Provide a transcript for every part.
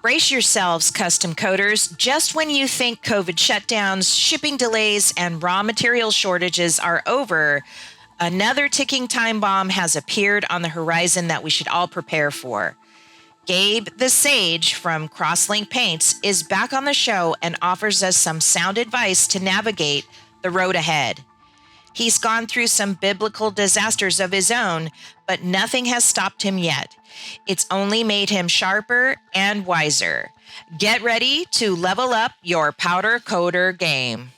Brace yourselves, custom coders. Just when you think COVID shutdowns, shipping delays, and raw material shortages are over, another ticking time bomb has appeared on the horizon that we should all prepare for. Gabe the Sage from Crosslink Paints is back on the show and offers us some sound advice to navigate the road ahead. He's gone through some biblical disasters of his own, but nothing has stopped him yet. It's only made him sharper and wiser. Get ready to level up your powder coater game.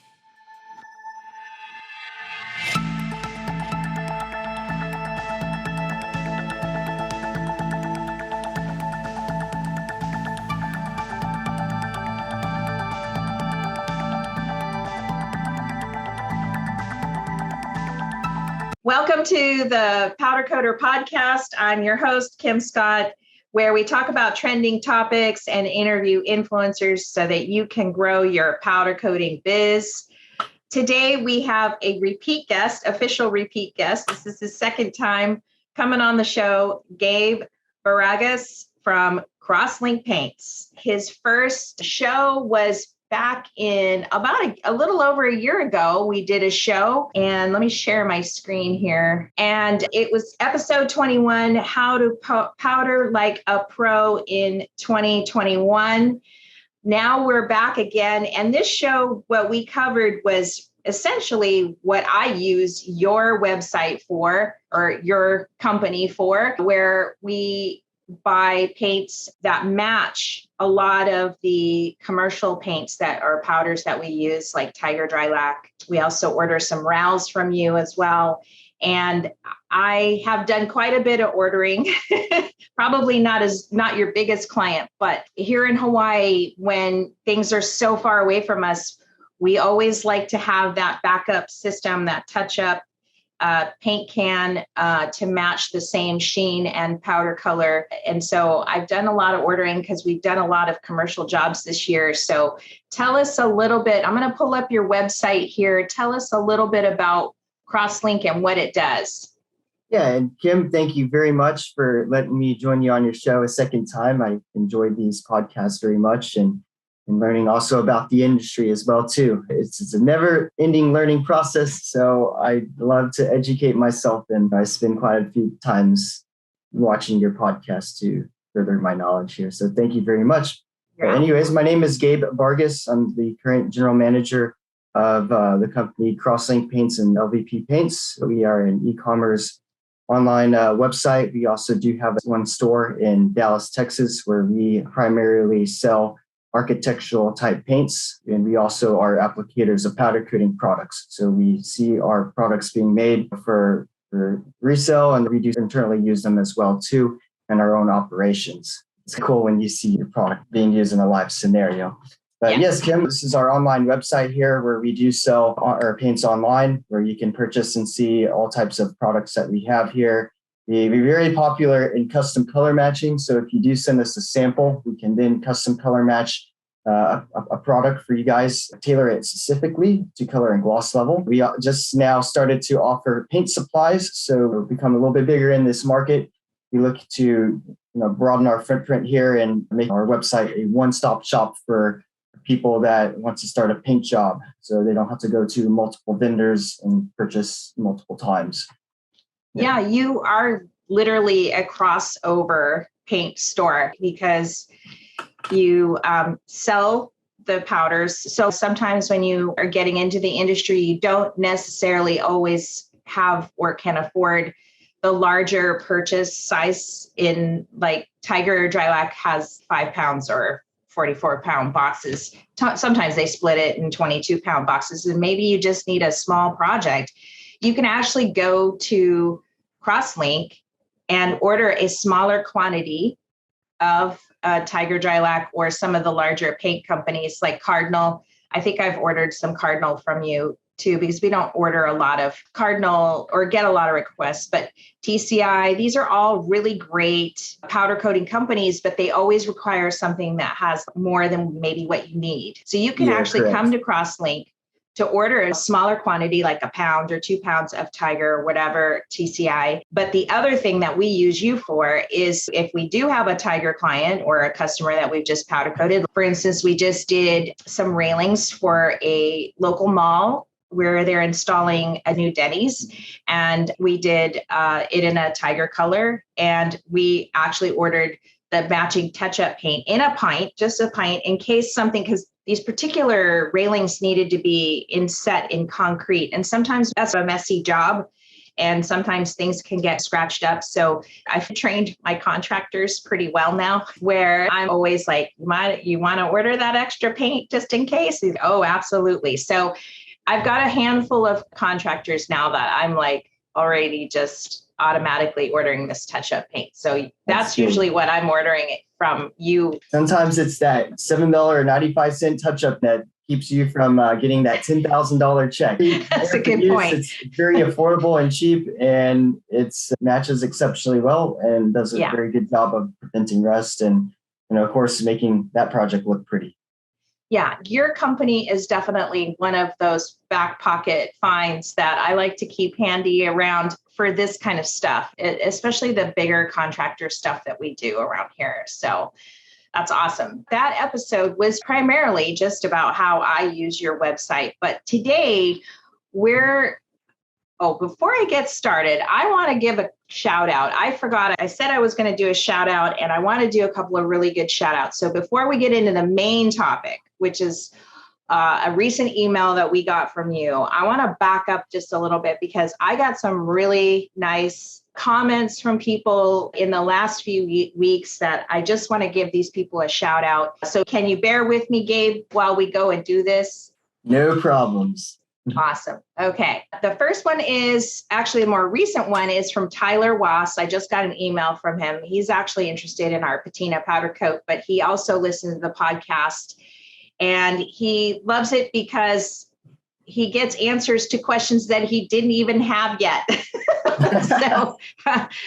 Welcome to the Powder Coater Podcast. I'm your host, Kim Scott, where we talk about trending topics and interview influencers so that you can grow your powder coating biz. Today, we have a repeat guest, official repeat guest. This is his second time coming on the show, Gabe Baragas from Crosslink Paints. His first show was back in about a little over a year ago. We did a show, and let me share my screen here. And it was episode 21, How to Powder Like a Pro in 2021. Now we're back again. And this show, what we covered was essentially what I use your website for, or your company for, where we buy paints that match a lot of the commercial paints that are powders that we use, like Tiger Dry Lac. We also order some RALs from you as well. And I have done quite a bit of ordering, probably not your biggest client, but here in Hawaii, when things are so far away from us, we always like to have that backup system, that touch-up paint can to match the same sheen and powder color. And so I've done a lot of ordering because we've done a lot of commercial jobs this year. So tell us a little bit. I'm going to pull up your website here. Tell us a little bit about Crosslink and what it does. Yeah, and Kim, thank you very much for letting me join you on your show a second time. I enjoyed these podcasts very much and learning also about the industry as well, too. It's a never-ending learning process, so I love to educate myself, and I spend quite a few times watching your podcast to further my knowledge here. So thank you very much. Yeah. Anyways, my name is Gabe Vargas. I'm the current general manager of the company Crosslink Paints and LVP Paints. We are an e-commerce online website. We also do have one store in Dallas, Texas, where we primarily sell architectural type paints, and we also are applicators of powder coating products. So we see our products being made for resale, and we do internally use them as well too in our own operations. It's cool when you see your product being used in a live scenario. But yes, Kim, this is our online website here where we do sell our paints online, where you can purchase and see all types of products that we have here. We're very popular in custom color matching. So if you do send us a sample, we can then custom color match a product for you guys, tailor it specifically to color and gloss level. We just now started to offer paint supplies. So we've become a little bit bigger in this market. We look to broaden our footprint here and make our website a one-stop shop for people that want to start a paint job, so they don't have to go to multiple vendors and purchase multiple times. Yeah, you are literally a crossover paint store because you sell the powders. So sometimes when you are getting into the industry, you don't necessarily always have or can afford the larger purchase size. In like Tiger Dry Lac has 5 pounds or 44-pound boxes. Sometimes they split it in 22-pound boxes, and maybe you just need a small project. You can actually go to Crosslink and order a smaller quantity of Tiger Dry Lac or some of the larger paint companies like Cardinal. I think I've ordered some Cardinal from you too, because we don't order a lot of Cardinal or get a lot of requests, but TCI, these are all really great powder coating companies, but they always require something that has more than maybe what you need. So you can actually come to Crosslink, to order a smaller quantity, like a pound or 2 pounds of Tiger or whatever TCI. But the other thing that we use you for is if we do have a Tiger client or a customer that we've just powder coated. For instance, we just did some railings for a local mall where they're installing a new Denny's, and we did it in a Tiger color. And we actually ordered the matching touch-up paint in a pint, just a pint, in case something, because these particular railings needed to be inset in concrete. And sometimes that's a messy job. And sometimes things can get scratched up. So I've trained my contractors pretty well now, where I'm always like, you want to order that extra paint just in case? Oh, absolutely. So I've got a handful of contractors now that I'm like already just automatically ordering this touch-up paint. So that's usually what I'm ordering it from you. Sometimes it's that $7.95 touch-up that keeps you from getting that $10,000 check. That's a good point. It's very affordable and cheap, and it matches exceptionally well and does a very good job of preventing rust and of course, making that project look pretty. Yeah, your company is definitely one of those back pocket finds that I like to keep handy around for this kind of stuff, especially the bigger contractor stuff that we do around here. So that's awesome. That episode was primarily just about how I use your website. But today before I get started, I want to give a shout out. I forgot. I said I was going to do a shout out, and I want to do a couple of really good shout outs. So before we get into the main topic, which is a recent email that we got from you, I want to back up just a little bit because I got some really nice comments from people in the last few weeks that I just want to give these people a shout out. So can you bear with me, Gabe, while we go and do this? No problems. Awesome. Okay. The first one is actually a more recent one is from Tyler Wass. I just got an email from him. He's actually interested in our patina powder coat, but he also listens to the podcast and he loves it because he gets answers to questions that he didn't even have yet. So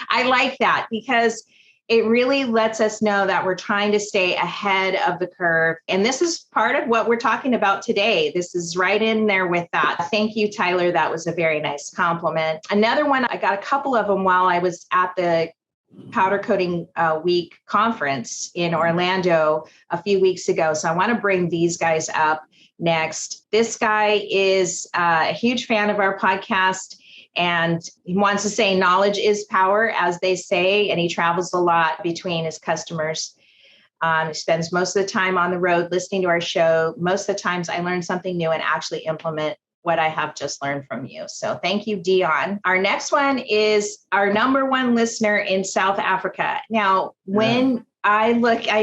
I like that because it really lets us know that we're trying to stay ahead of the curve. And this is part of what we're talking about today. This is right in there with that. Thank you, Tyler. That was a very nice compliment. Another one, I got a couple of them while I was at the Powder Coating Week conference in Orlando a few weeks ago. So I want to bring these guys up next. This guy is a huge fan of our podcast. And he wants to say knowledge is power, as they say, and he travels a lot between his customers. He spends most of the time on the road listening to our show. Most of the times I learn something new and actually implement what I have just learned from you. So thank you, Dion. Our next one is our number one listener in South Africa. Now, when I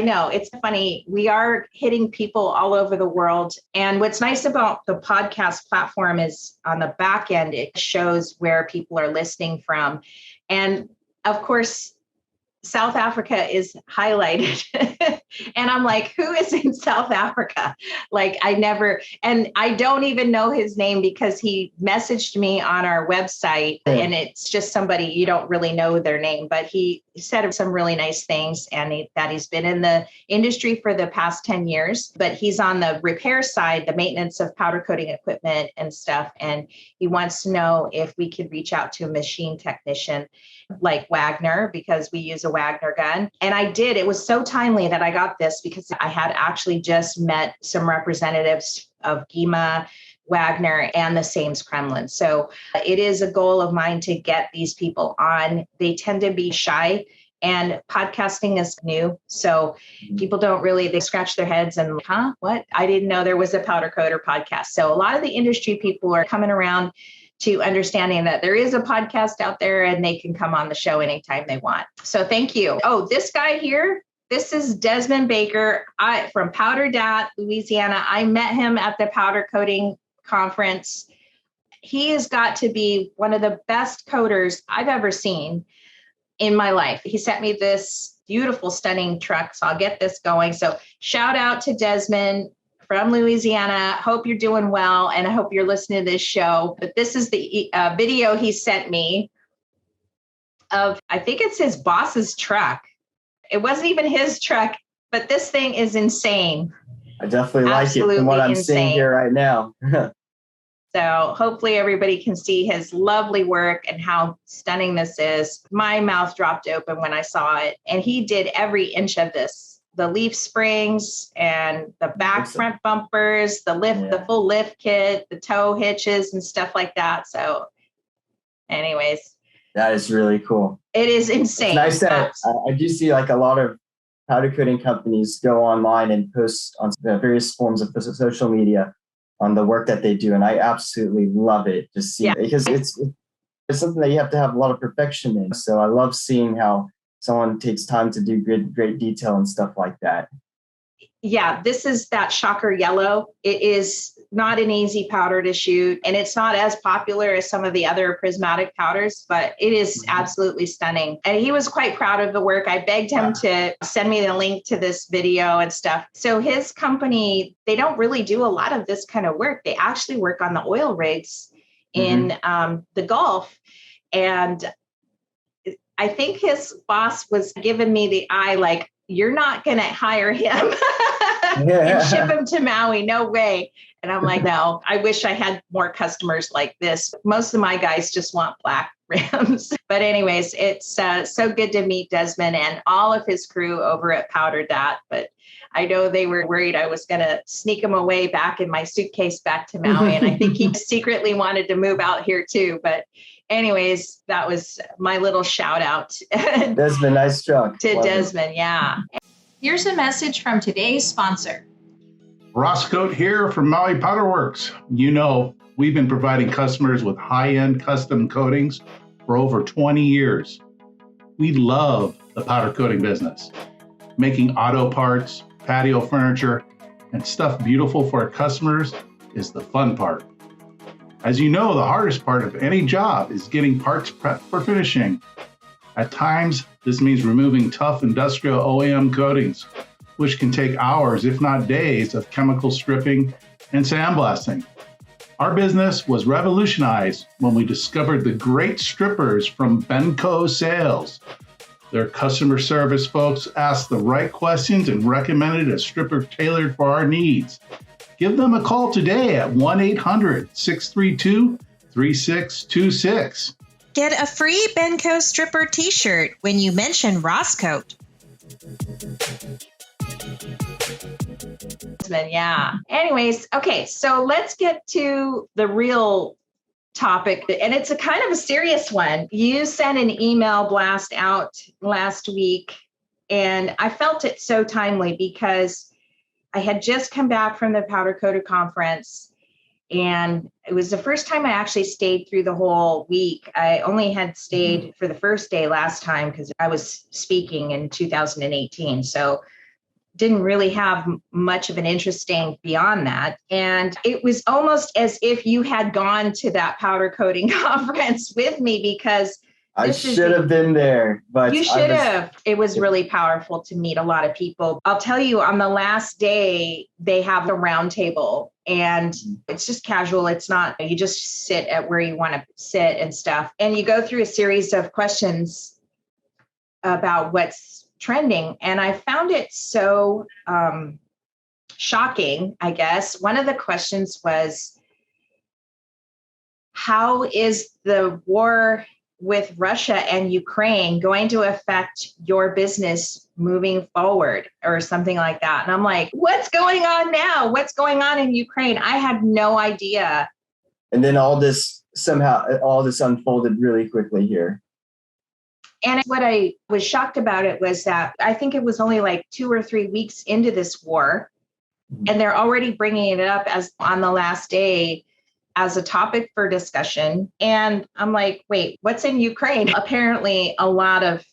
know it's funny. We are hitting people all over the world. And what's nice about the podcast platform is on the back end, it shows where people are listening from. And of course, South Africa is highlighted. And I'm like, who is in South Africa? Like and I don't even know his name because he messaged me on our website and it's just somebody you don't really know their name, but he said some really nice things and that he's been in the industry for the past 10 years, but he's on the repair side, the maintenance of powder coating equipment and stuff. And he wants to know if we could reach out to a machine technician like Wagner, because we use a Wagner gun. And I did. It was so timely that I got this because I had actually just met some representatives of GEMA, Wagner, and the Sames Kremlin. So it is a goal of mine to get these people on. They tend to be shy and podcasting is new. So people they scratch their heads and what? I didn't know there was a powder coater podcast. So a lot of the industry people are coming around to understanding that there is a podcast out there and they can come on the show anytime they want. So thank you. Oh, this guy here, this is Desmond Baker from Powder Dat, Louisiana. I met him at the powder coating conference. He has got to be one of the best coaters I've ever seen in my life. He sent me this beautiful, stunning truck. So I'll get this going. So shout out to Desmond from Louisiana. Hope you're doing well. And I hope you're listening to this show. But this is the video he sent me of, I think it's his boss's truck. It wasn't even his truck, but this thing is insane. I definitely like it from what I'm seeing here right now. So hopefully everybody can see his lovely work and how stunning this is. My mouth dropped open when I saw it. And he did every inch of this. The leaf springs and the back front bumpers, the lift, the full lift kit, the toe hitches and stuff like that. So anyways. That is really cool. It is insane. It's nice that I do see like a lot of powder coating companies go online and post on the various forms of social media on the work that they do. And I absolutely love it to see because it's something that you have to have a lot of perfection in. So I love seeing how someone takes time to do great detail and stuff like that. Yeah, this is that shocker yellow. It is not an easy powder to shoot, and it's not as popular as some of the other prismatic powders, but it is absolutely stunning. And he was quite proud of the work. I begged him to send me the link to this video and stuff. So his company, they don't really do a lot of this kind of work. They actually work on the oil rigs in the Gulf. And I think his boss was giving me the eye, like, you're not going to hire him and ship him to Maui. No way. And I'm like, no, I wish I had more customers like this. Most of my guys just want black rims. But anyways, it's so good to meet Desmond and all of his crew over at Powder Dot. But I know they were worried I was going to sneak him away back in my suitcase back to Maui. And I think he secretly wanted to move out here too. But anyways, that was my little shout out. Desmond, nice job. To Desmond, yeah. Here's a message from today's sponsor. Roscoe here from Maui Powder Works. You know, we've been providing customers with high-end custom coatings for over 20 years. We love the powder coating business. Making auto parts, patio furniture, and stuff beautiful for our customers is the fun part. As you know, the hardest part of any job is getting parts prepped for finishing. At times, this means removing tough industrial OEM coatings, which can take hours, if not days, of chemical stripping and sandblasting. Our business was revolutionized when we discovered the great strippers from Benco Sales. Their customer service folks asked the right questions and recommended a stripper tailored for our needs. Give them a call today at 1-800-632-3626. Get a free Benco stripper t-shirt when you mention Roscoe. Yeah. Anyways, okay, so let's get to the real topic. And it's a kind of a serious one. You sent an email blast out last week, and I felt it so timely because I had just come back from the Powder Coater Conference, and it was the first time I actually stayed through the whole week. I only had stayed for the first day last time because I was speaking in 2018. So didn't really have much of an interesting beyond that. And it was almost as if you had gone to that powder coating conference with me because I should have been there, but you should have. It was really powerful to meet a lot of people. I'll tell you, on the last day, they have a round table and it's just casual. It's not, you just sit at where you want to sit and stuff. And you go through a series of questions about what's trending. And I found it so shocking, I guess. One of the questions was, how is the war with Russia and Ukraine going to affect your business moving forward, or something like that? And I'm like, what's going on now? What's going on in Ukraine? I had no idea. And then all this unfolded really quickly here. And what I was shocked about it was that I think it was only like 2 or 3 weeks into this war, and they're already bringing it up as on the last day as a topic for discussion. And I'm like, wait, what's in Ukraine? Apparently a lot of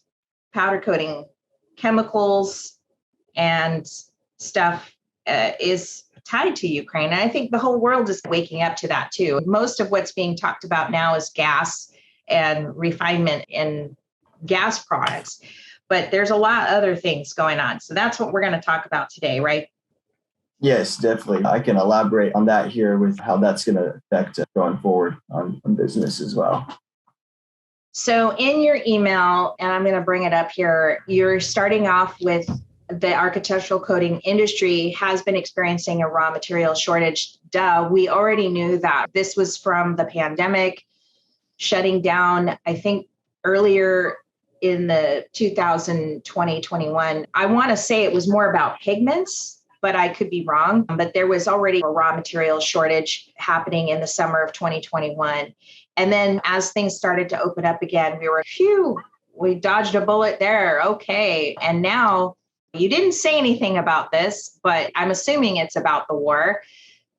powder coating chemicals and stuff is tied to Ukraine. And I think the whole world is waking up to that too. Most of what's being talked about now is gas and refinement in gas products, but there's a lot of other things going on. So that's what we're going to talk about today, right? Yes, definitely. I can elaborate on that here with how that's going to affect going forward on business as well. So in your email, and I'm going to bring it up here, you're starting off with the architectural coating industry has been experiencing a raw material shortage. We already knew that. This was from the pandemic shutting down, I think, earlier in the 2020-21. I want to say it was more about pigments, but I could be wrong. But there was already a raw material shortage happening in the summer of 2021. And then as things started to open up again, we were, phew, we dodged a bullet there. Okay. And now you didn't say anything about this, but I'm assuming it's about the war.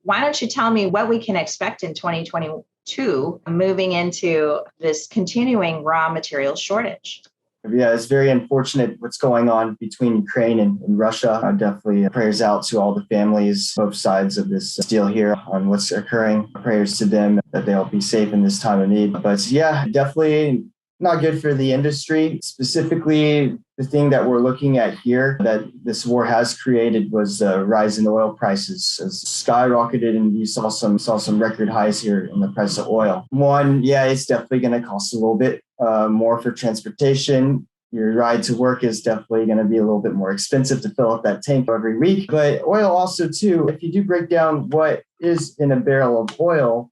Why don't you tell me what we can expect in 2022 moving into this continuing raw material shortage? Yeah, it's very unfortunate what's going on between Ukraine and Russia. Definitely prayers out to all the families, both sides of this deal here on what's occurring. Prayers to them that they'll be safe in this time of need. But yeah, definitely not good for the industry. Specifically, the thing that we're looking at here that this war has created was a rise in oil prices. It's skyrocketed, and you saw some record highs here in the price of oil. One, yeah, it's definitely going to cost a little bit more for transportation. Your ride to work is definitely going to be a little bit more expensive to fill up that tank every week. But oil also too, if you do break down what is in a barrel of oil,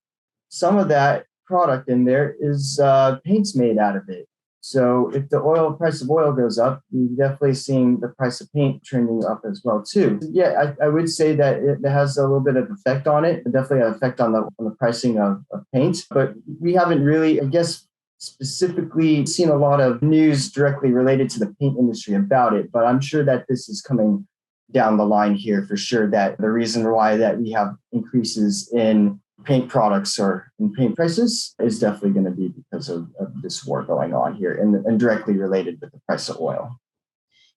some of that product in there is paints made out of it. So if the price of oil goes up, you're definitely seeing the price of paint trending up as well too. Yeah, I would say that it has a little bit of effect on it. Definitely an effect on the pricing of paint. But we haven't really, I guess, specifically seen a lot of news directly related to the paint industry about it. But I'm sure that this is coming down the line here for sure, that the reason why that we have increases in paint products or in paint prices is definitely going to be because of this war going on here and directly related with the price of oil.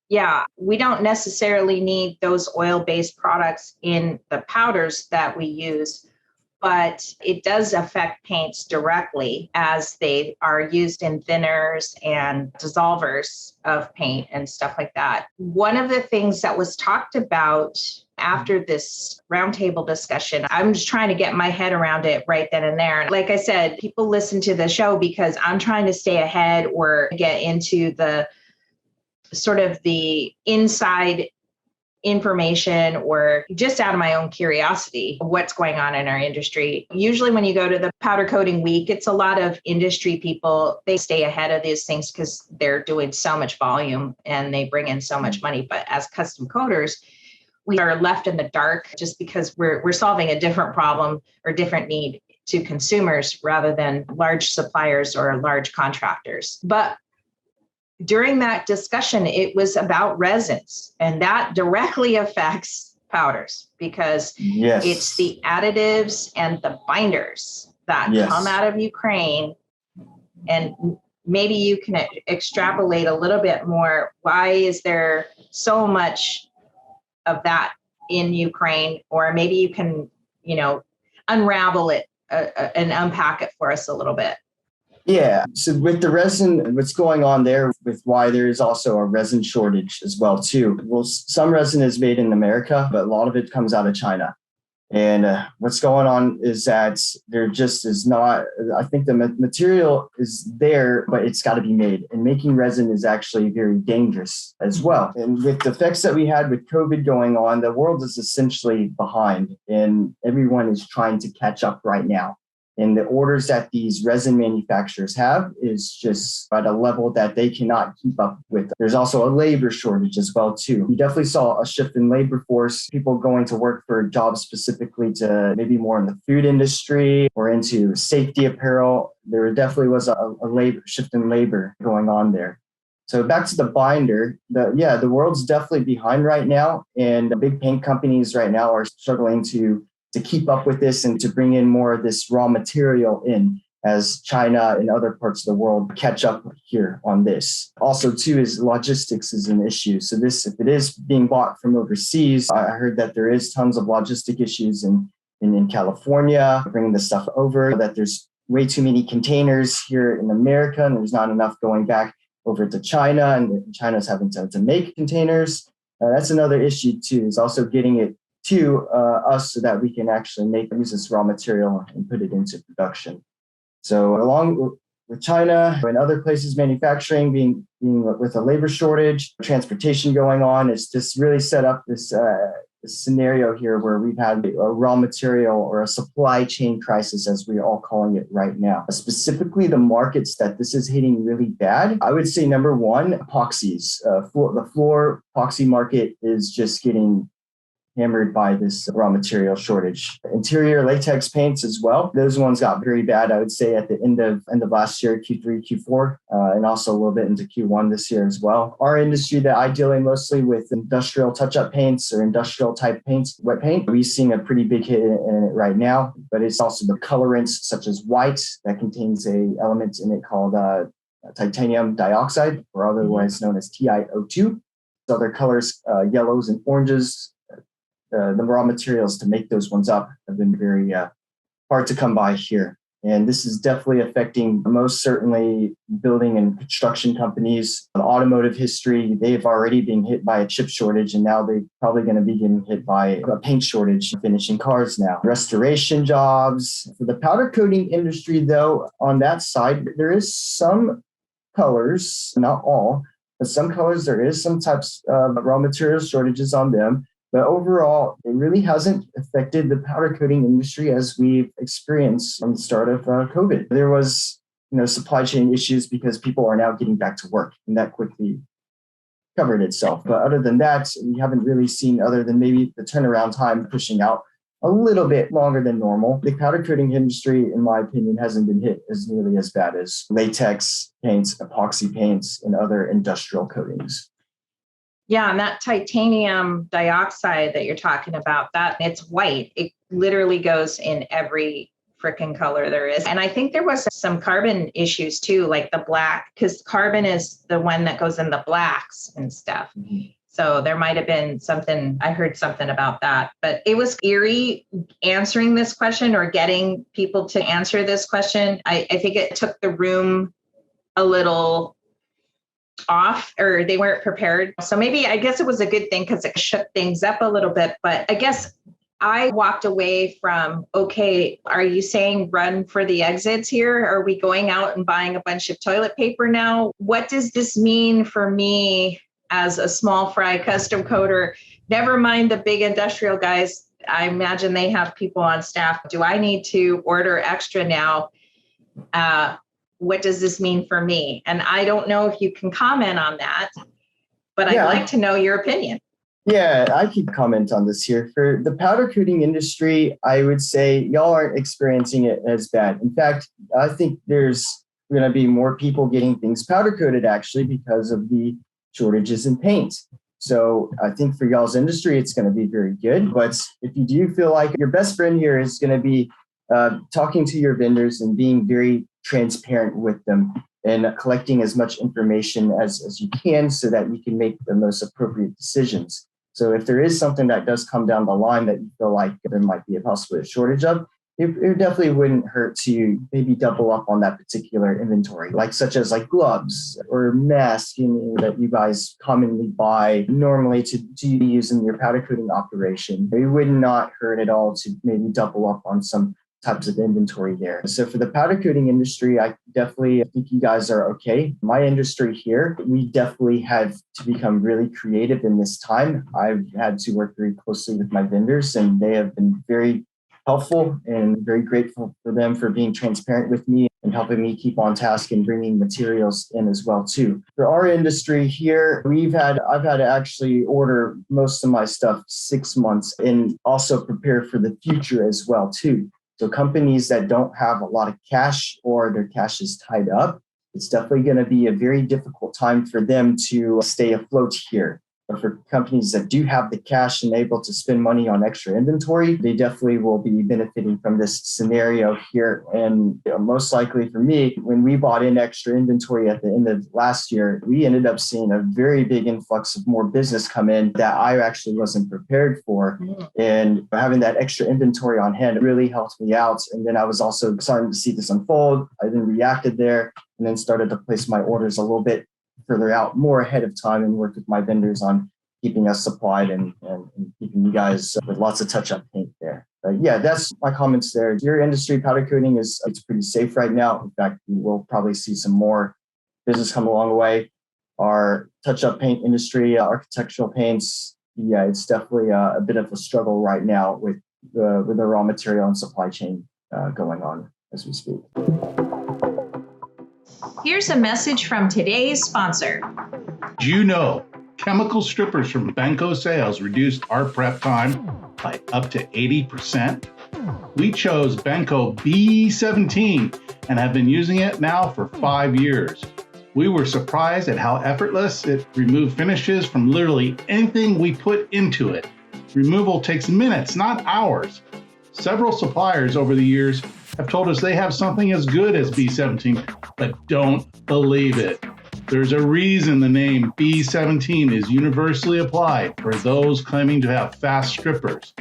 Yeah, we don't necessarily need those oil-based products in the powders that we use, but it does affect paints directly as they are used in thinners and dissolvers of paint and stuff like that. One of the things that was talked about after this roundtable discussion, I'm just trying to get my head around it right then and there. Like I said, people listen to the show because I'm trying to stay ahead or get into the sort of the inside information or just out of my own curiosity, what's going on in our industry. Usually when you go to the powder coating week, it's a lot of industry people. They stay ahead of these things because they're doing so much volume and they bring in so much money. But as custom coaters, we are left in the dark just because we're solving a different problem or different need to consumers rather than large suppliers or large contractors. But during that discussion, it was about resins, and that directly affects powders because it's the additives and the binders that come out of Ukraine. And maybe you can extrapolate a little bit more. Why is there so much of that in Ukraine? Or maybe you can, unravel it and unpack it for us a little bit. Yeah. So with the resin, what's going on there with why there is also a resin shortage as well, too. Well, some resin is made in America, but a lot of it comes out of China. And what's going on is that there just is not, I think the material is there, but it's got to be made. And making resin is actually very dangerous as well. And with the effects that we had with COVID going on, the world is essentially behind and everyone is trying to catch up right now. And the orders that these resin manufacturers have is just at a level that they cannot keep up with. There's also a labor shortage as well, too. We definitely saw a shift in labor force, people going to work for jobs specifically to maybe more in the food industry or into safety apparel. There definitely was a labor shift in labor going on there. So back to the binder, the world's definitely behind right now. And the big paint companies right now are struggling to keep up with this and to bring in more of this raw material in as China and other parts of the world catch up here on this. Also, too, is logistics is an issue. So this, if it is being bought from overseas, I heard that there is tons of logistic issues in California, bringing the stuff over, that there's way too many containers here in America and there's not enough going back over to China and China's having to make containers. That's another issue, too, is also getting it to us so that we can actually use this raw material and put it into production. So along with China and other places manufacturing being with a labor shortage, transportation going on. It's just really set up this scenario here where we've had a raw material or a supply chain crisis, as we're all calling it right now. Specifically, the markets that this is hitting really bad, I would say number one, epoxies. The floor epoxy market is just getting hammered by this raw material shortage. Interior latex paints as well. Those ones got very bad, I would say, at the end of last year, Q3, Q4, and also a little bit into Q1 this year as well. Our industry that I deal in mostly with industrial touch-up paints or industrial type paints, wet paint, we're seeing a pretty big hit in it right now, but it's also the colorants such as white that contains a element in it called titanium dioxide, or otherwise known as TiO2. Other colors, yellows and oranges, the raw materials to make those ones up have been very hard to come by here. And this is definitely affecting most certainly building and construction companies. The automotive history, they've already been hit by a chip shortage, and now they're probably going to be getting hit by a paint shortage finishing cars now. Restoration jobs. For the powder coating industry, though, on that side, there is some colors, not all, but some colors, there is some types of raw material shortages on them. But overall, it really hasn't affected the powder coating industry as we've experienced from the start of COVID. There was, supply chain issues because people are now getting back to work, and that quickly covered itself. But other than that, we haven't really seen, other than maybe the turnaround time pushing out a little bit longer than normal. The powder coating industry, in my opinion, hasn't been hit as nearly as bad as latex paints, epoxy paints, and other industrial coatings. Yeah, and that titanium dioxide that you're talking about, that it's white. It literally goes in every freaking color there is. And I think there was some carbon issues too, like the black, because carbon is the one that goes in the blacks and stuff. Mm-hmm. So there might have been something, I heard something about that. But it was eerie answering this question or getting people to answer this question. I think it took the room a little off, or they weren't prepared. So maybe, I guess it was a good thing because it shook things up a little bit. But I guess I walked away from, okay, are you saying run for the exits here? Are we going out and buying a bunch of toilet paper now? What does this mean for me as a small fry custom coater? Never mind the big industrial guys. I imagine they have people on staff. Do I need to order extra now? What does this mean for me? And I don't know if you can comment on that, but I'd like to know your opinion. Yeah, I can comment on this here. For the powder coating industry, I would say y'all aren't experiencing it as bad. In fact, I think there's going to be more people getting things powder coated actually because of the shortages in paint. So I think for y'all's industry, it's going to be very good. But if you do feel like your best friend here is going to be talking to your vendors and being very transparent with them and collecting as much information as you can so that you can make the most appropriate decisions. So if there is something that does come down the line that you feel like there might be a possible shortage of, it definitely wouldn't hurt to maybe double up on that particular inventory, such as gloves or masks that you guys commonly buy normally to use in your powder coating operation. It would not hurt at all to maybe double up on some types of inventory there. So for the powder coating industry, I definitely think you guys are okay. My industry here, we definitely had to become really creative in this time. I've had to work very closely with my vendors, and they have been very helpful, and very grateful for them for being transparent with me and helping me keep on task and bringing materials in as well too. For our industry here, I've had to actually order most of my stuff 6 months and also prepare for the future as well too. So companies that don't have a lot of cash or their cash is tied up, it's definitely going to be a very difficult time for them to stay afloat here. But for companies that do have the cash and able to spend money on extra inventory, they definitely will be benefiting from this scenario here. And most likely for me, when we bought in extra inventory at the end of last year, we ended up seeing a very big influx of more business come in that I actually wasn't prepared for. And having that extra inventory on hand really helped me out. And then I was also starting to see this unfold. I then reacted there and then started to place my orders a little bit further out, more ahead of time, and work with my vendors on keeping us supplied and keeping you guys with lots of touch-up paint there. Yeah, that's my comments there. Your industry, powder coating, it's pretty safe right now. In fact, we will probably see some more business come along the way. Our touch-up paint industry, architectural paints, yeah, it's definitely a bit of a struggle right now with the raw material and supply chain going on as we speak. Here's a message from today's sponsor. Do you know chemical strippers from Benco Sales reduced our prep time by up to 80%? We chose Benco B17 and have been using it now for 5 years. We were surprised at how effortless it removed finishes from literally anything we put into it. Removal takes minutes, not hours. Several suppliers over the years have told us they have something as good as B17, but don't believe it. There's a reason the name B17 is universally applied for those claiming to have fast strippers.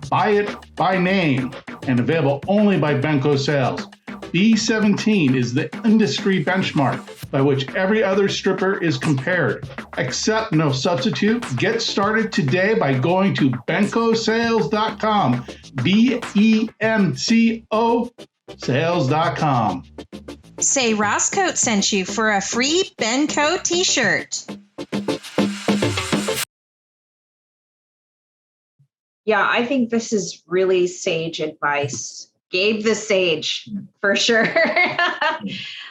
Buy it by name and available only by Benco Sales. B17 is the industry benchmark by which every other stripper is compared. Accept no substitute. Get started today by going to bencosales.com. BENCO sales.com. Say Rosscoat sent you for a free Benco t-shirt. Yeah, I think this is really sage advice. Gabe the Sage, for sure.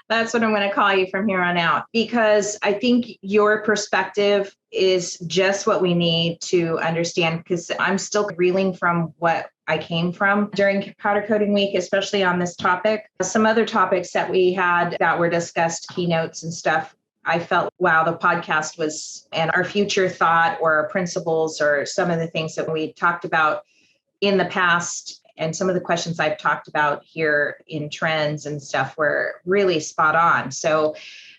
That's what I'm going to call you from here on out, because I think your perspective is just what we need to understand, because I'm still reeling from what I came from during powder coating week, especially on this topic. Some other topics that we had that were discussed, keynotes and stuff, I felt, wow, the podcast was, and our future thought or our principles or some of the things that we talked about in the past and some of the questions I've talked about here in trends and stuff were really spot on. So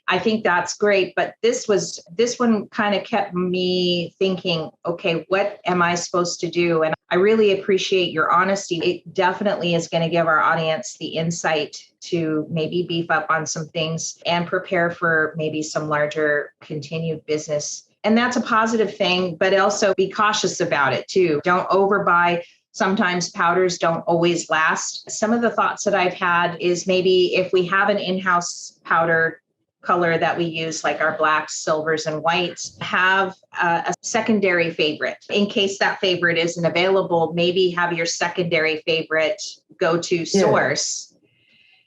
I think that's great. But this one kind of kept me thinking, okay, what am I supposed to do? And I really appreciate your honesty. It definitely is going to give our audience the insight to maybe beef up on some things and prepare for maybe some larger continued business. And that's a positive thing, but also be cautious about it too. Don't overbuy. Sometimes powders don't always last. Some of the thoughts that I've had is maybe if we have an in-house powder color that we use, like our blacks, silvers, and whites, have a secondary favorite. In case that favorite isn't available, maybe have your secondary favorite go-to source.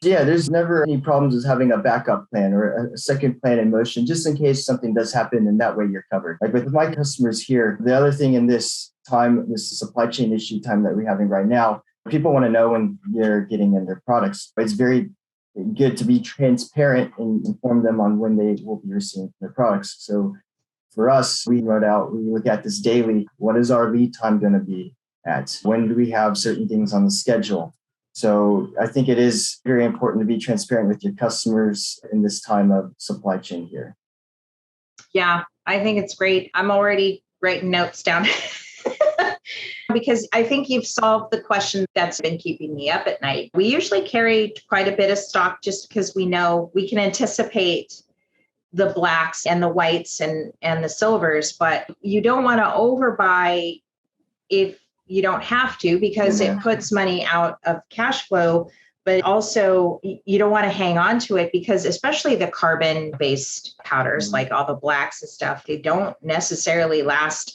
Yeah, there's never any problems with having a backup plan or a second plan in motion, just in case something does happen, and that way you're covered. Like with my customers here, the other thing in this time, this supply chain issue time that we're having right now, people want to know when they're getting in their products. It's very good to be transparent and inform them on when they will be receiving their products. So for us, we look at this daily. What is our lead time going to be at? When do we have certain things on the schedule? So I think it is very important to be transparent with your customers in this time of supply chain here. Yeah, I think it's great. I'm already writing notes down. Because I think you've solved the question that's been keeping me up at night. We usually carry quite a bit of stock just because we know we can anticipate the blacks and the whites and the silvers, but you don't want to overbuy if you don't have to, because it puts money out of cash flow. But also you don't want to hang on to it, because especially the carbon-based powders, like all the blacks and stuff, they don't necessarily last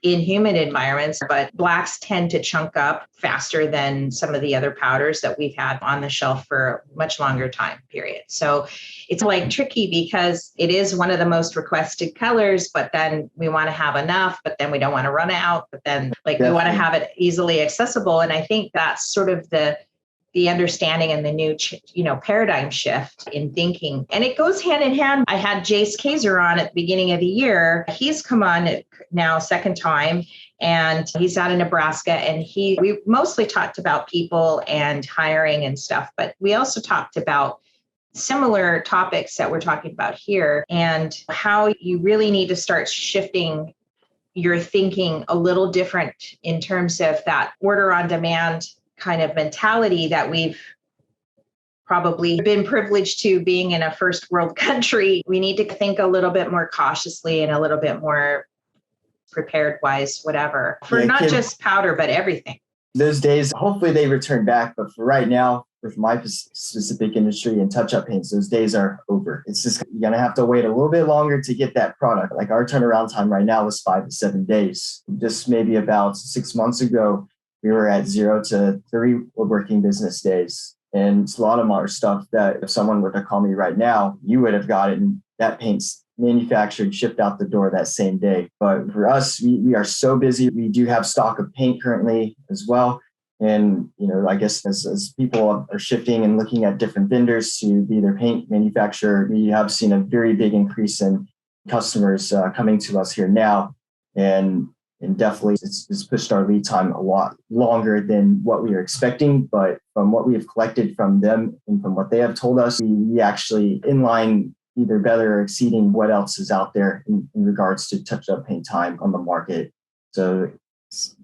in humid environments, but blacks tend to chunk up faster than some of the other powders that we've had on the shelf for a much longer time period. So it's like tricky, because it is one of the most requested colors, but then we want to have enough, but then we don't want to run out, but then we want to have it easily accessible. And I think that's sort of the understanding and the new, paradigm shift in thinking. And it goes hand in hand. I had Jace Kaiser on at the beginning of the year. He's come on now second time, and he's out of Nebraska. And we mostly talked about people and hiring and stuff, but we also talked about similar topics that we're talking about here, and how you really need to start shifting your thinking a little different in terms of that order on demand kind of mentality that we've probably been privileged to, being in a first world country. We need to think a little bit more cautiously and a little bit more prepared wise, whatever, for Yeah, not Kim, just powder, but everything. those days, hopefully they return back. But for right now, with my specific industry and touch-up paints, those days are over. It's just, you're going to have to wait a little bit longer to get that product. Like our turnaround time right now is 5 to 7 days. Just maybe about 6 months ago, we were at 0 to 3 working business days. And a lot of our stuff that if someone were to call me right now, you would have gotten that paint's manufactured, shipped out the door that same day. But for us, we are so busy. We do have stock of paint currently as well. And, I guess as people are shifting and looking at different vendors to be their paint manufacturer, we have seen a very big increase in customers coming to us here now. And definitely it's pushed our lead time a lot longer than what we were expecting. But from what we have collected from them and from what they have told us, we actually inline either better or exceeding what else is out there in regards to touch-up paint time on the market. So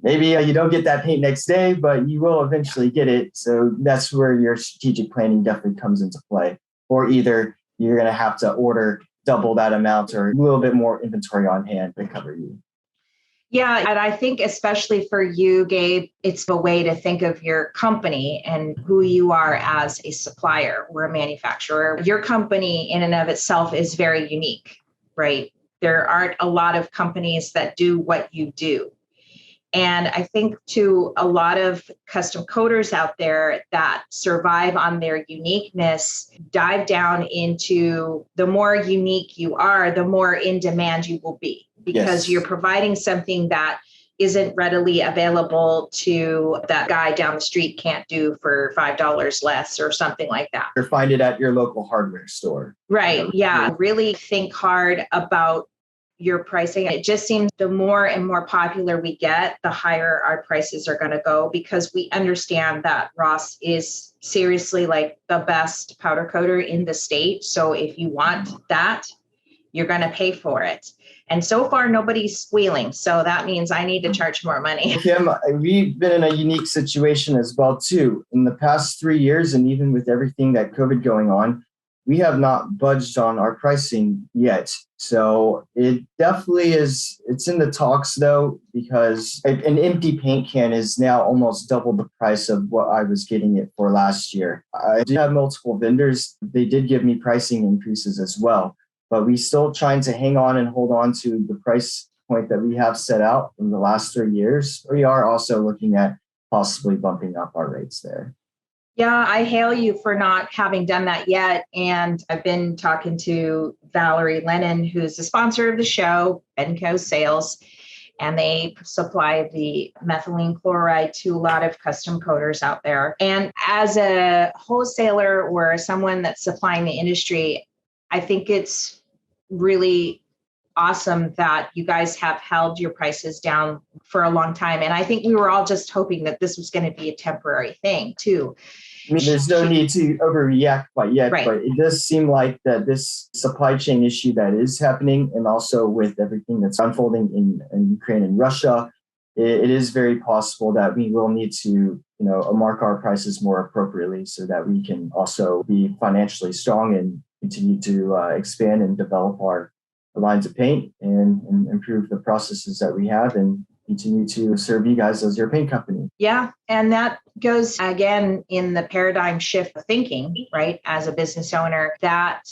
maybe you don't get that paint next day, but you will eventually get it. So that's where your strategic planning definitely comes into play. Or either you're going to have to order double that amount or a little bit more inventory on hand to cover you. Yeah. And I think especially for you, Gabe, it's a way to think of your company and who you are as a supplier or a manufacturer. Your company in and of itself is very unique, right? There aren't a lot of companies that do what you do. And I think to a lot of custom coaters out there that survive on their uniqueness, dive down into the more unique you are, the more in demand you will be, because you're providing something that isn't readily available to that guy down the street can't do for $5 less or something like that. Or find it at your local hardware store. Right. Yeah. Really think hard about your pricing. It just seems the more and more popular we get, the higher our prices are going to go, because we understand that Ross is seriously like the best powder coater in the state. So if you want that, you're going to pay for it. And so far, nobody's squealing. So that means I need to charge more money. Kim, we've been in a unique situation as well, too. In the past 3 years, and even with everything that COVID going on, we have not budged on our pricing yet. So it definitely is, it's in the talks though, because an empty paint can is now almost double the price of what I was getting it for last year. I did have multiple vendors. They did give me pricing increases as well, but we still trying to hang on and hold on to the price point that we have set out in the last 3 years. We are also looking at possibly bumping up our rates there. Yeah, I hail you for not having done that yet. And I've been talking to Valerie Lennon, who's the sponsor of the show, Benco Sales, and they supply the methylene chloride to a lot of custom coaters out there. And as a wholesaler or someone that's supplying the industry, I think it's really awesome that you guys have held your prices down for a long time. And I think we were all just hoping that this was going to be a temporary thing too. I mean, there's no need to overreact quite yet, Right. But it does seem like that this supply chain issue that is happening, and also with everything that's unfolding in Ukraine and Russia, it is very possible that we will need to, mark our prices more appropriately so that we can also be financially strong and continue to expand and develop our lines of paint and improve the processes that we have and continue to serve you guys as your paint company. Yeah. And that goes again in the paradigm shift of thinking, right? As a business owner, that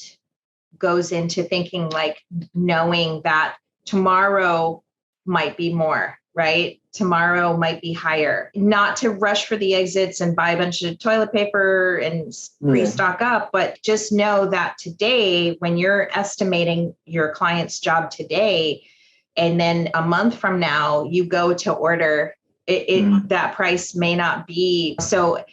goes into thinking like knowing that tomorrow might be more, right? Tomorrow might be higher. Not to rush for the exits and buy a bunch of toilet paper and restock up, but just know that today, when you're estimating your client's job today, and then a month from now, you go to order, that price may not be. So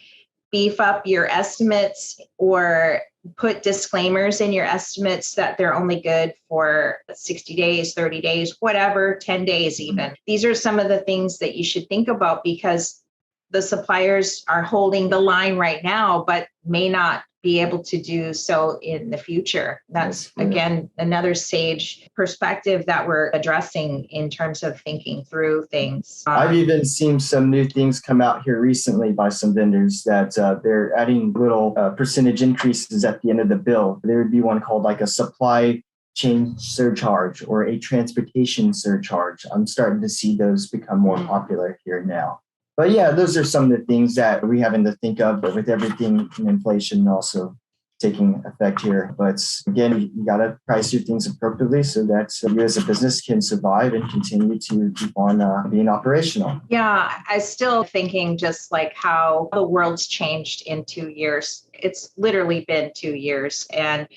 beef up your estimates or put disclaimers in your estimates that they're only good for 60 days, 30 days, whatever, 10 days even. These are some of the things that you should think about, because the suppliers are holding the line right now, but may not be able to do so in the future. That's, again, another sage perspective that we're addressing in terms of thinking through things. I've even seen some new things come out here recently by some vendors that they're adding little percentage increases at the end of the bill. There would be one called like a supply change surcharge or a transportation surcharge. I'm starting to see those become more popular here now. But yeah, those are some of the things that we having to think of, but with everything in inflation also taking effect here. But again, you got to price your things appropriately so that you as a business can survive and continue to keep on being operational. Yeah, I still thinking just like how the world's changed in 2 years. It's literally been 2 years and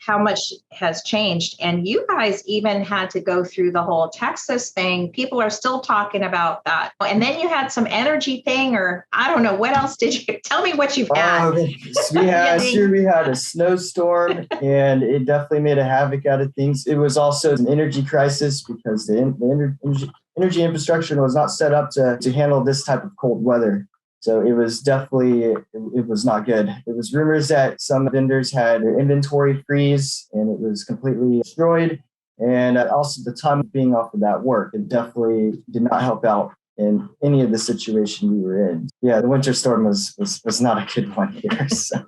how much has changed. And you guys even had to go through the whole Texas thing. People are still talking about that. And then you had some energy thing, or I don't know, what else did you tell me what you've had? Last year we had a snowstorm and it definitely made a havoc out of things. It was also an energy crisis because the energy infrastructure was not set up to handle this type of cold weather. So it was definitely, it was not good. It was rumors that some vendors had their inventory freeze and it was completely destroyed. And also the time of being off of that work, it definitely did not help out in any of the situation we were in. Yeah, the winter storm was not a good one here. So,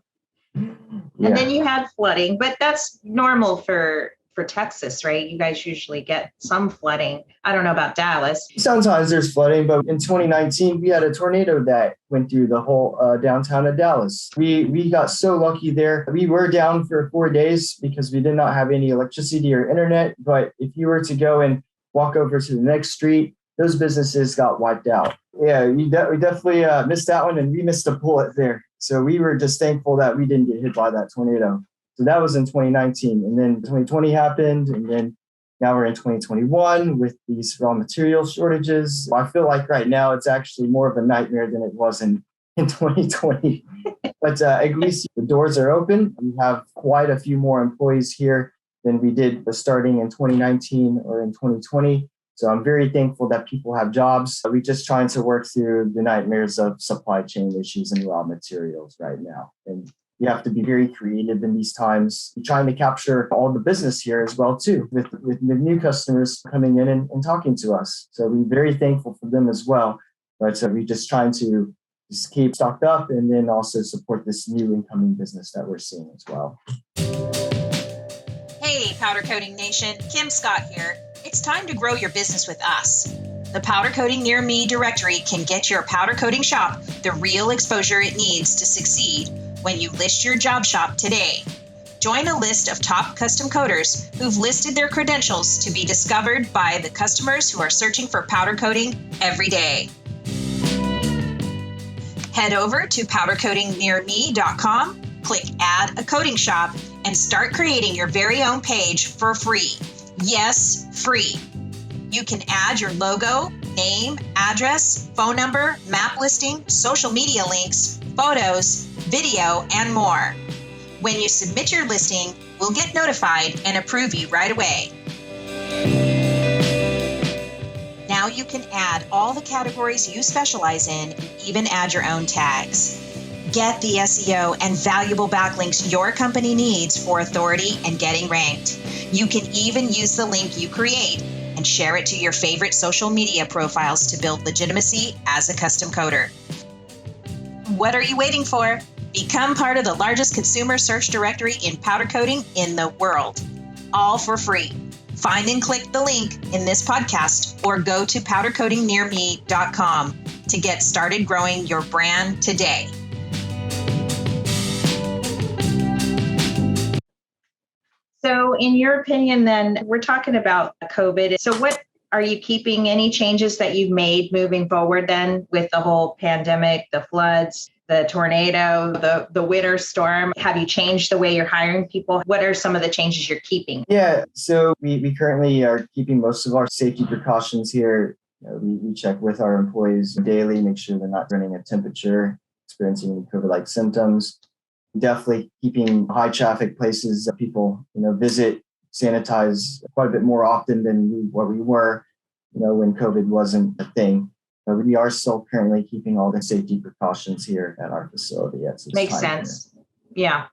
yeah. And then you had flooding, but that's normal for Texas, right? You guys usually get some flooding. I don't know about Dallas. Sometimes there's flooding, but in 2019, we had a tornado that went through the whole downtown of Dallas. We got so lucky there. We were down for 4 days because we did not have any electricity or internet. But if you were to go and walk over to the next street, those businesses got wiped out. Yeah, we definitely missed that one, and we missed a bullet there. So we were just thankful that we didn't get hit by that tornado. So that was in 2019. And then 2020 happened. And then now we're in 2021 with these raw material shortages. I feel like right now it's actually more of a nightmare than it was in 2020. But at least the doors are open. We have quite a few more employees here than we did starting in 2019 or in 2020. So I'm very thankful that people have jobs. We're just trying to work through the nightmares of supply chain issues and raw materials right now. And you have to be very creative in these times, trying to capture all the business here as well, too, with new customers coming in and talking to us. So we're very thankful for them as well. But we're just trying to just keep stocked up and then also support this new incoming business that we're seeing as well. Hey, Powder Coating Nation, Kim Scott here. It's time to grow your business with us. The Powder Coating Near Me directory can get your powder coating shop the real exposure it needs to succeed when you list your job shop today. Join a list of top custom coaters who've listed their credentials to be discovered by the customers who are searching for powder coating every day. Head over to powdercoatingnearme.com, click Add a Coating Shop, and start creating your very own page for free. Yes, free. You can add your logo, name, address, phone number, map listing, social media links, photos, video, and more. When you submit your listing, we'll get notified and approve you right away. Now you can add all the categories you specialize in and even add your own tags. Get the SEO and valuable backlinks your company needs for authority and getting ranked. You can even use the link you create and share it to your favorite social media profiles to build legitimacy as a custom coater. What are you waiting for? Become part of the largest consumer search directory in powder coating in the world, all for free. Find and click the link in this podcast or go to powdercoatingnearme.com to get started growing your brand today. So in your opinion, then, we're talking about COVID. So what are you keeping any changes that you've made moving forward then with the whole pandemic, the floods, the tornado, the winter storm? Have you changed the way you're hiring people? What are some of the changes you're keeping? Yeah, so we currently are keeping most of our safety precautions here. We check with our employees daily, make sure they're not running a temperature, experiencing any COVID-like symptoms. Definitely keeping high traffic places that people, visit, sanitize quite a bit more often than what we were, when COVID wasn't a thing. But we are still currently keeping all the safety precautions here at our facility. Makes sense. Yeah.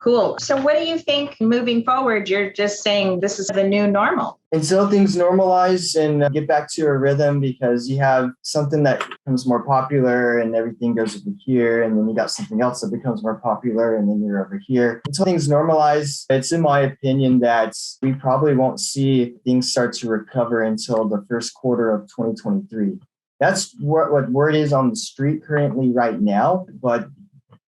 Cool. So what do you think moving forward? You're just saying this is the new normal. Until things normalize and get back to a rhythm, because you have something that becomes more popular and everything goes over here, and then you got something else that becomes more popular and then you're over here. Until things normalize, it's in my opinion that we probably won't see things start to recover until the first quarter of 2023. That's what word is on the street currently right now, but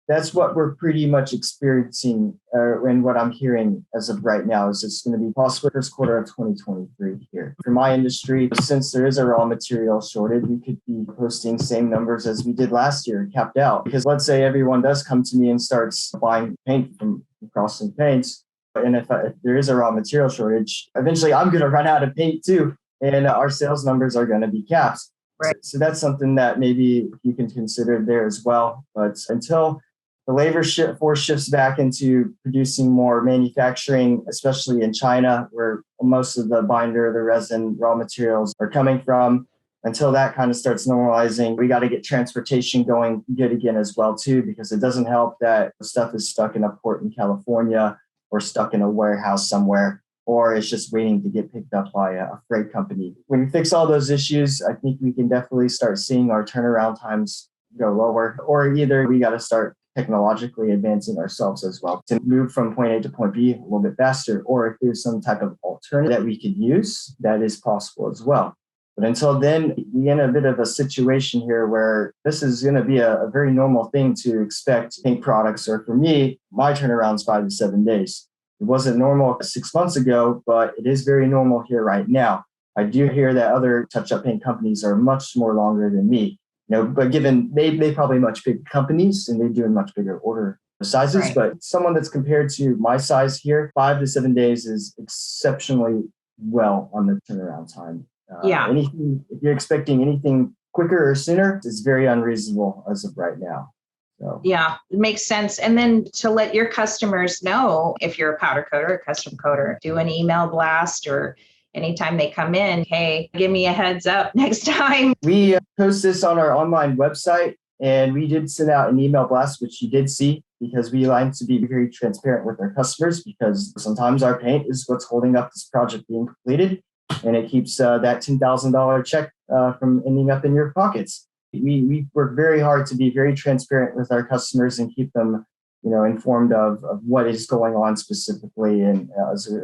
that's what we're pretty much experiencing, and what I'm hearing as of right now is it's going to be possible first quarter of 2023 here. For my industry, since there is a raw material shortage, we could be posting same numbers as we did last year, capped out. Because let's say everyone does come to me and starts buying paint from Crosslink Paints, and if there is a raw material shortage, eventually I'm going to run out of paint too, and our sales numbers are going to be capped. Right. So that's something that maybe you can consider there as well. But until the labor force shifts back into producing more manufacturing, especially in China, where most of the binder, the resin, raw materials are coming from. Until that kind of starts normalizing, we got to get transportation going good again as well, too, because it doesn't help that stuff is stuck in a port in California or stuck in a warehouse somewhere, or it's just waiting to get picked up by a freight company. When we fix all those issues, I think we can definitely start seeing our turnaround times go lower, or either we got to start technologically advancing ourselves as well to move from point A to point B a little bit faster, or if there's some type of alternative that we could use, that is possible as well. But until then, we're in a bit of a situation here where this is going to be a very normal thing to expect paint products, or for me, my turnaround's 5 to 7 days. It wasn't normal 6 months ago, but it is very normal here right now. I do hear that other touch-up paint companies are much more longer than me. But given they probably much bigger companies and they're doing much bigger order sizes, right. But someone that's compared to my size here, 5 to 7 days is exceptionally well on the turnaround time. If you're expecting anything quicker or sooner, it's very unreasonable as of right now. So. Yeah, it makes sense. And then to let your customers know, if you're a powder coater, a custom coater, do an email blast, or anytime they come in, hey, give me a heads up next time. We post this on our online website, and we did send out an email blast, which you did see, because we like to be very transparent with our customers, because sometimes our paint is what's holding up this project being completed, and it keeps that $10,000 check from ending up in your pockets. We work very hard to be very transparent with our customers and keep them, informed of what is going on specifically in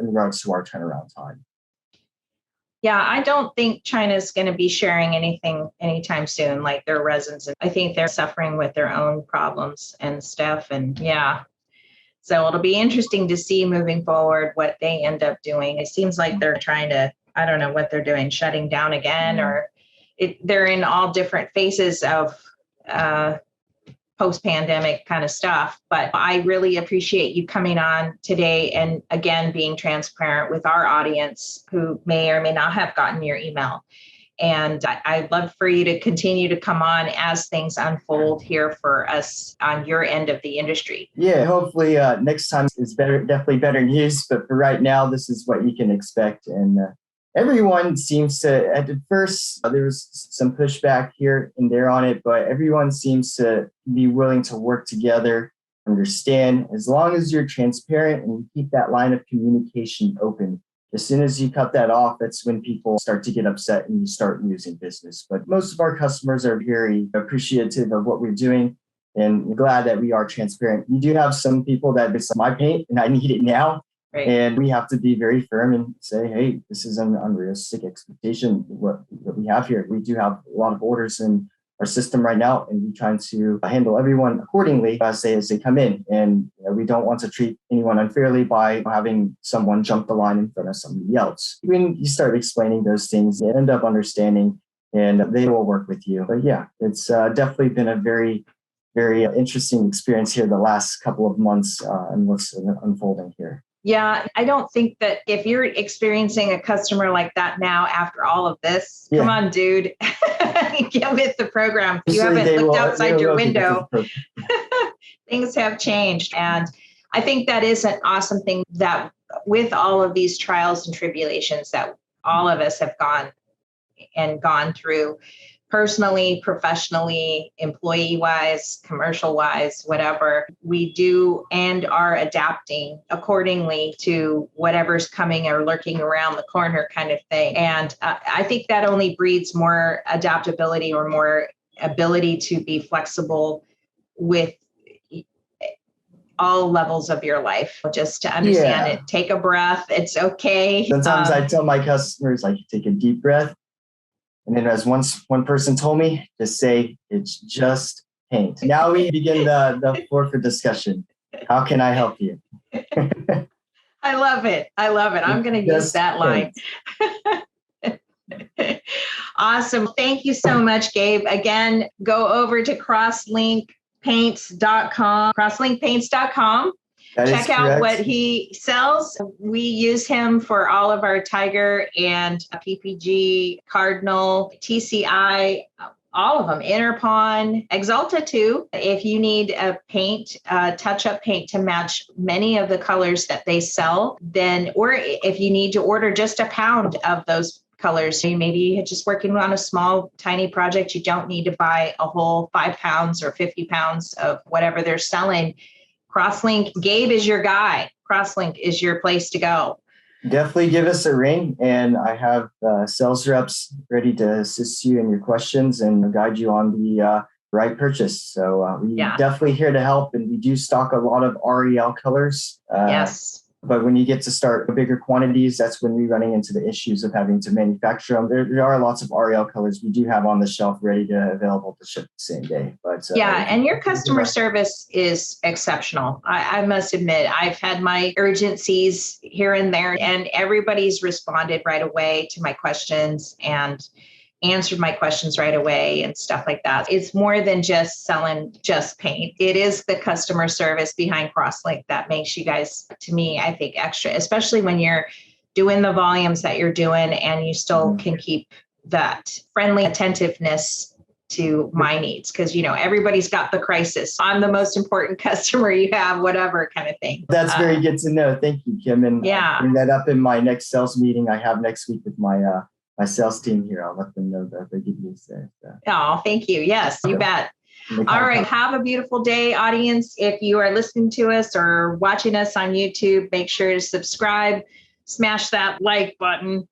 regards to our turnaround time. Yeah, I don't think China's going to be sharing anything anytime soon, like their resins. I think they're suffering with their own problems and stuff. And yeah, so it'll be interesting to see moving forward what they end up doing. It seems like they're trying to, I don't know what they're doing, shutting down again, or they're in all different phases of post-pandemic kind of stuff. But I really appreciate you coming on today and again being transparent with our audience who may or may not have gotten your email. And I'd love for you to continue to come on as things unfold here for us on your end of the industry. Yeah, hopefully next time is better, definitely better news. But for right now, this is what you can expect. And everyone seems to, at first, there was some pushback here and there on it, but everyone seems to be willing to work together, understand, as long as you're transparent and you keep that line of communication open. As soon as you cut that off, that's when people start to get upset and you start losing business. But most of our customers are very appreciative of what we're doing, and glad that we are transparent. You do have some people that it's my paint and I need it now. Right. And we have to be very firm and say, hey, this is an unrealistic expectation, what we have here. We do have a lot of orders in our system right now, and we're trying to handle everyone accordingly as they come in. And we don't want to treat anyone unfairly by having someone jump the line in front of somebody else. When you start explaining those things, they end up understanding and they will work with you. But yeah, it's definitely been a very, very interesting experience here the last couple of months and what's unfolding here. Yeah, I don't think that if you're experiencing a customer like that now after all of this, come on, dude, get with the program. You haven't looked outside your window. Things have changed. And I think that is an awesome thing that with all of these trials and tribulations that all of us have gone through, personally, professionally, employee-wise, commercial-wise, whatever, we do and are adapting accordingly to whatever's coming or lurking around the corner kind of thing. And I think that only breeds more adaptability or more ability to be flexible with all levels of your life, just to understand it. Take a breath. It's okay. Sometimes I tell my customers, like, take a deep breath. And then as one person told me, just say, it's just paint. Now we begin the floor for discussion. How can I help you? I love it. I'm going to use that line. Awesome. Thank you so much, Gabe. Again, go over to crosslinkpaints.com. Check out what he sells. We use him for all of our Tiger and PPG, Cardinal, TCI, all of them, Interpon, Exalta too. If you need a paint, touch-up paint to match many of the colors that they sell, then, or if you need to order just a pound of those colors, so maybe you're just working on a small, tiny project, you don't need to buy a whole 5 pounds or 50 pounds of whatever they're selling. Crosslink, Gabe is your guy. Crosslink is your place to go. Definitely give us a ring, and I have sales reps ready to assist you in your questions and guide you on the right purchase. So we're definitely here to help, and we do stock a lot of REL colors. Yes. But when you get to start bigger quantities, that's when we're running into the issues of having to manufacture them. There are lots of REL colors we do have on the shelf ready to available to ship the same day. But and your customer service is exceptional. I must admit, I've had my urgencies here and there, and everybody's responded right away to my questions and answered my questions right away and stuff like that. It's more than just selling just paint. It is the customer service behind Crosslink that makes you guys, to me, I think, extra, especially when you're doing the volumes that you're doing and you still can keep that friendly attentiveness to my needs. Because, everybody's got the crisis. I'm the most important customer you have, whatever kind of thing. That's very good to know. Thank you, Kim. And I'll bring that up in my next sales meeting I have next week with my sales team here. I'll let them know the good news there. So. Oh, thank you. Yes, you bet. All right. Have a beautiful day, audience. If you are listening to us or watching us on YouTube, make sure to subscribe, smash that like button.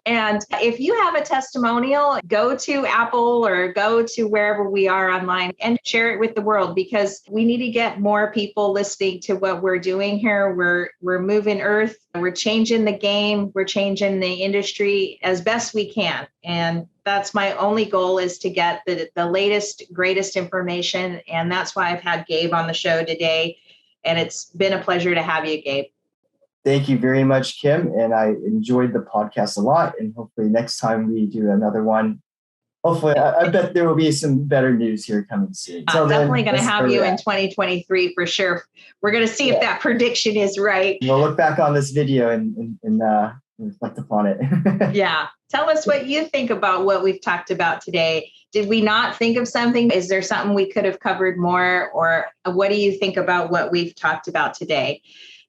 And if you have a testimonial, go to Apple or go to wherever we are online and share it with the world, because we need to get more people listening to what we're doing here. We're moving Earth. We're changing the game. We're changing the industry as best we can. And that's my only goal, is to get the latest, greatest information. And that's why I've had Gabe on the show today. And it's been a pleasure to have you, Gabe. Thank you very much, Kim. And I enjoyed the podcast a lot. And hopefully next time we do another one, hopefully, I bet there will be some better news here coming soon. I'm definitely going to have you in 2023 for sure. We're going to see if that prediction is right. We'll look back on this video and reflect upon it. Yeah. Tell us what you think about what we've talked about today. Did we not think of something? Is there something we could have covered more? Or what do you think about what we've talked about today?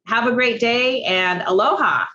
Have a great day and aloha.